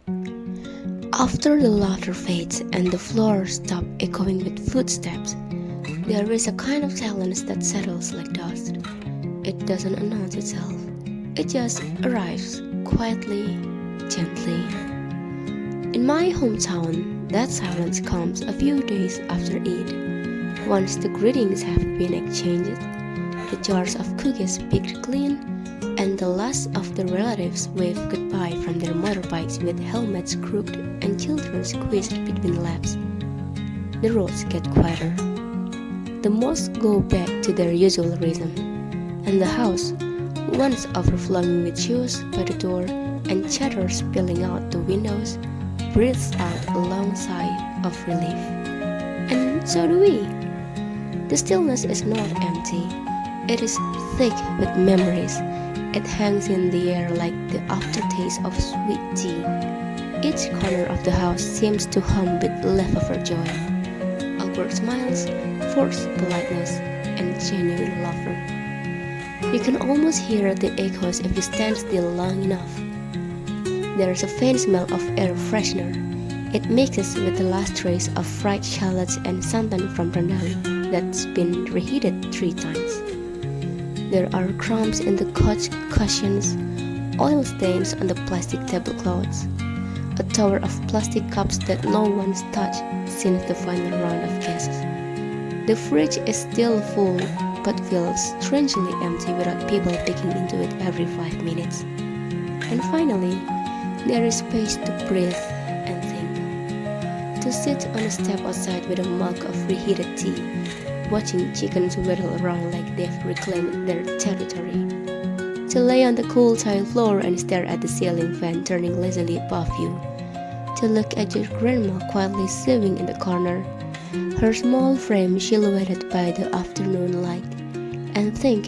After the laughter fades and the floor stops echoing with footsteps, there is a kind of silence that settles like dust. It doesn't announce itself. It just arrives quietly, gently. In my hometown, that silence comes a few days after Eid. Once the greetings have been exchanged, the jars of cookies picked clean, and the last of the relatives wave goodbye from their motorbikes with helmets crooked and children squeezed between laps. The roads get quieter. The mosques go back to their usual rhythm, and the house, once overflowing with shoes by the door and chatter spilling out the windows, breathes out a long sigh of relief. And so do we. The stillness is not empty. It is thick with memories. It hangs in the air like the aftertaste of sweet tea. Each corner of the house seems to hum with leftover joy. Awkward smiles, forced politeness, and genuine laughter. You can almost hear the echoes if you stand still long enough. There is a faint smell of air freshener. It mixes with the last trace of fried shallots and santan from rendang that's been reheated 3 times. There are crumbs in the couch cushions, oil stains on the plastic tablecloths, a tower of plastic cups that no one's touched since the final round of guests. The fridge is still full, but feels strangely empty without people peeking into it every 5 minutes. And finally, there is space to breathe and think. To sit on a step outside with a mug of reheated tea, watching chickens whirl around like they've reclaimed their territory. To lay on the cool tile floor and stare at the ceiling fan turning lazily above you. To look at your grandma quietly sewing in the corner, her small frame silhouetted by the afternoon light, and think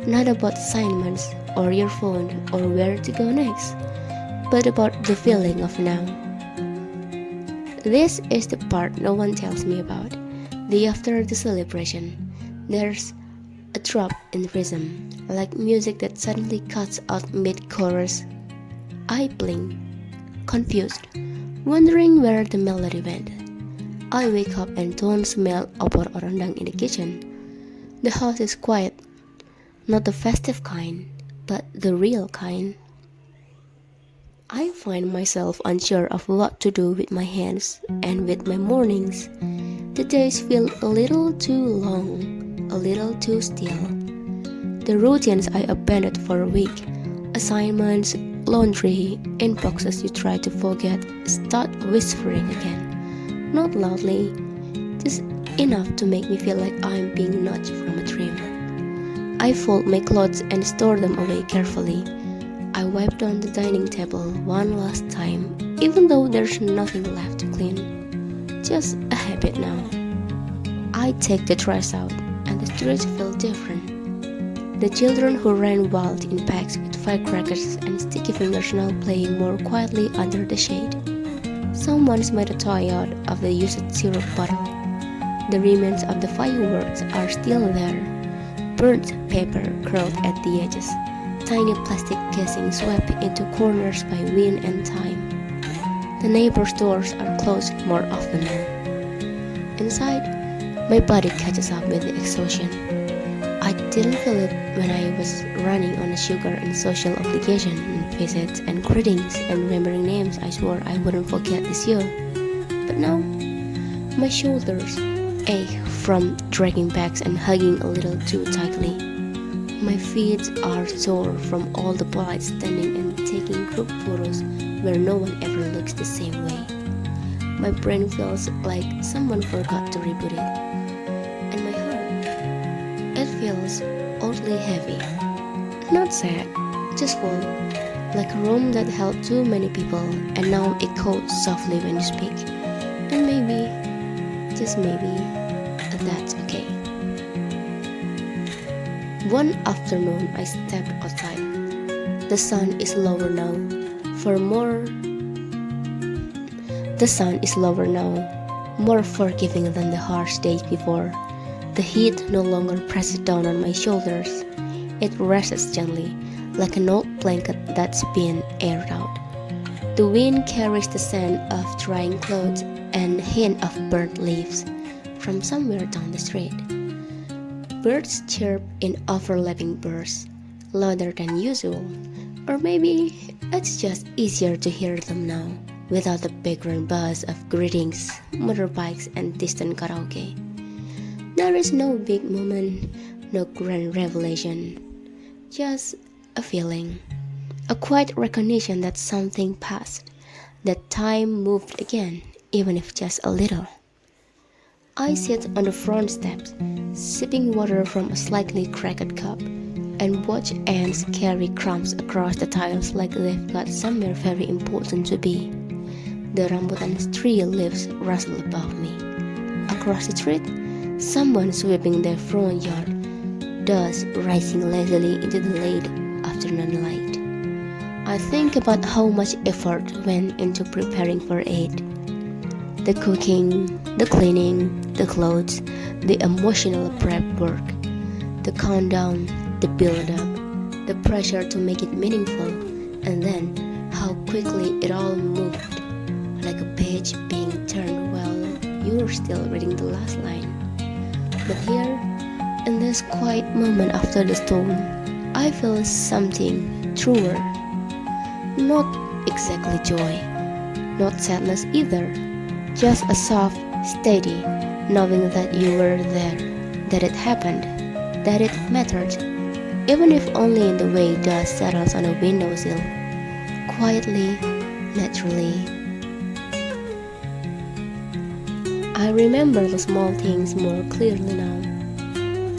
not about assignments or your phone or where to go next, but about the feeling of now. This is the part no one tells me about. The after the celebration, there's a drop in rhythm, like music that suddenly cuts out mid-chorus. I blink, confused, wondering where the melody went. I wake up and don't smell opor or rendang in the kitchen. The house is quiet, not the festive kind, but the real kind. I find myself unsure of what to do with my hands and with my mornings. The days feel a little too long, a little too still. The routines I abandoned for a week, assignments, laundry, inboxes you try to forget, start whispering again. Not loudly, just enough to make me feel like I'm being nudged from a dream. I fold my clothes and store them away carefully. I wipe down the dining table one last time, even though there's nothing left to clean. Just a habit now. I take the trash out, and the streets feel different. The children who ran wild in packs with firecrackers and sticky fingers now playing more quietly under the shade. Someone's made a toy out of the used syrup bottle. The remains of the fireworks are still there, burnt paper curled at the edges, tiny plastic casings swept into corners by wind and time. The neighbors' doors are closed more often now. Inside, my body catches up with the exhaustion. I didn't feel it when I was running on a sugar and social obligation and visits and greetings and remembering names I swore I wouldn't forget this year. But now, my shoulders ache from dragging bags and hugging a little too tightly. My feet are sore from all the polite standing and taking group photos where no one ever looks the same way. My brain feels like someone forgot to reboot it. And my heart, it feels oddly heavy. Not sad, just full, like a room that held too many people and now echoes softly when you speak. And maybe, just maybe, that's okay. One afternoon I stepped outside. The sun is lower now. The sun is lower now, more forgiving than the harsh days before. The heat no longer presses down on my shoulders. It rests gently, like an old blanket that's been aired out. The wind carries the scent of drying clothes and hint of burnt leaves from somewhere down the street. Birds chirp in overlapping bursts, louder than usual, or maybe it's just easier to hear them now without the background buzz of greetings, motorbikes, and distant karaoke. There is no big moment, no grand revelation, just a feeling, a quiet recognition that something passed, that time moved again, even if just a little. I sit on the front steps, sipping water from a slightly cracked cup, and watch ants carry crumbs across the tiles like they've got somewhere very important to be. The rambutan's tree leaves rustle above me. Across the street, someone sweeping their front yard, dust rising lazily into the late afternoon light. I think about how much effort went into preparing for it. The cooking, the cleaning, the clothes, the emotional prep work, the countdown, the build-up, the pressure to make it meaningful, and then how quickly it all moved, like a page being turned while you're still reading the last line. But here, in this quiet moment after the storm, I feel something truer. Not exactly joy, not sadness either, just a soft, steady, knowing that you were there, that it happened, that it mattered, even if only in the way dust settles on a windowsill, quietly, naturally. I remember the small things more clearly now.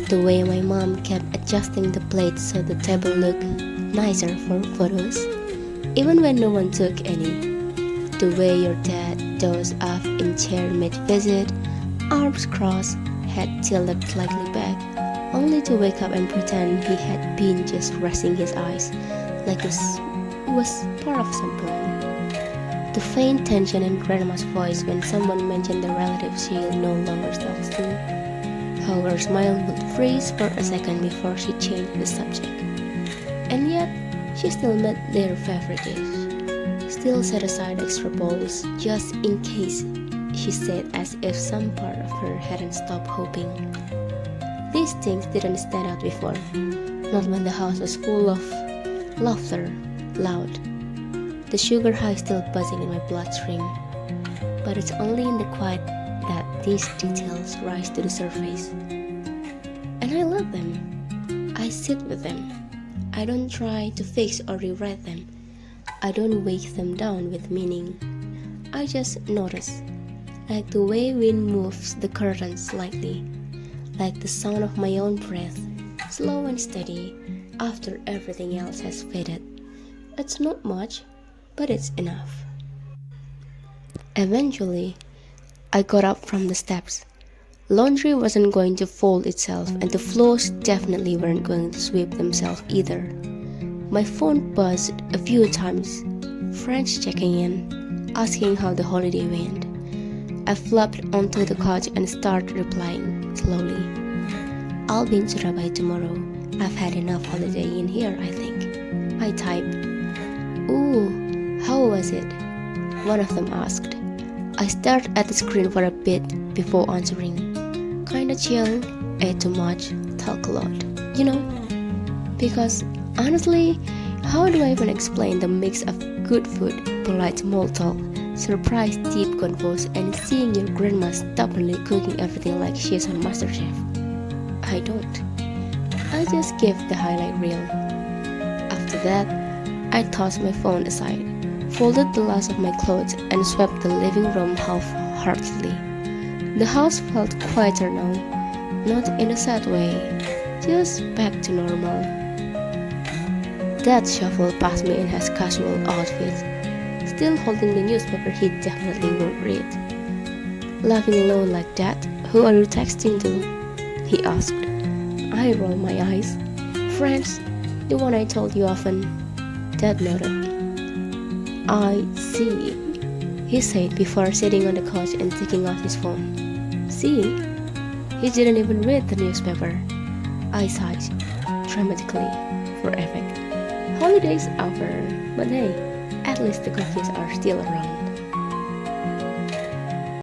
The way my mom kept adjusting the plates so the table looked nicer for photos, even when no one took any. The way your dad dozed off in chair mid-visit, arms crossed, head tilted slightly back, only to wake up and pretend he had been just resting his eyes, like this was part of some plan. The faint tension in Grandma's voice when someone mentioned the relative she no longer talks to, how her smile would freeze for a second before she changed the subject. And yet, she still made their favorite dish. Still set aside extra bowls just in case, she said as if some part of her hadn't stopped hoping. These things didn't stand out before, not when the house was full of laughter, loud. The sugar high still buzzing in my bloodstream. But it's only in the quiet that these details rise to the surface. And I love them. I sit with them. I don't try to fix or rewrite them. I don't weigh them down with meaning. I just notice, like the way wind moves the curtains slightly, like the sound of my own breath, slow and steady after everything else has faded. It's not much, but it's enough. Eventually, I got up from the steps. Laundry wasn't going to fold itself, and the floors definitely weren't going to sweep themselves either. My phone buzzed a few times, friends checking in, asking how the holiday went. I flopped onto the couch and started replying slowly. I'll be in Surabaya tomorrow. I've had enough holiday in here, I think. I typed. Ooh, how was it? One of them asked. I stared at the screen for a bit before answering. Kinda chill, ate too much, talk a lot. You know? Because honestly, how do I even explain the mix of good food, polite small talk, surprise deep convos, and seeing your grandma stubbornly cooking everything like she's on MasterChef? I don't. I just give the highlight reel. After that, I tossed my phone aside, folded the last of my clothes, and swept the living room half-heartedly. The house felt quieter now, not in a sad way, just back to normal. Dad shuffled past me in his casual outfit, still holding the newspaper he definitely won't read. Laughing low like that, who are you texting to? He asked. I rolled my eyes. Friends, the one I told you often. Dad nodded. I see, he said before sitting on the couch and taking out his phone. See? He didn't even read the newspaper. I sighed, dramatically, for effect. Holidays over, but hey, At least the cookies are still around.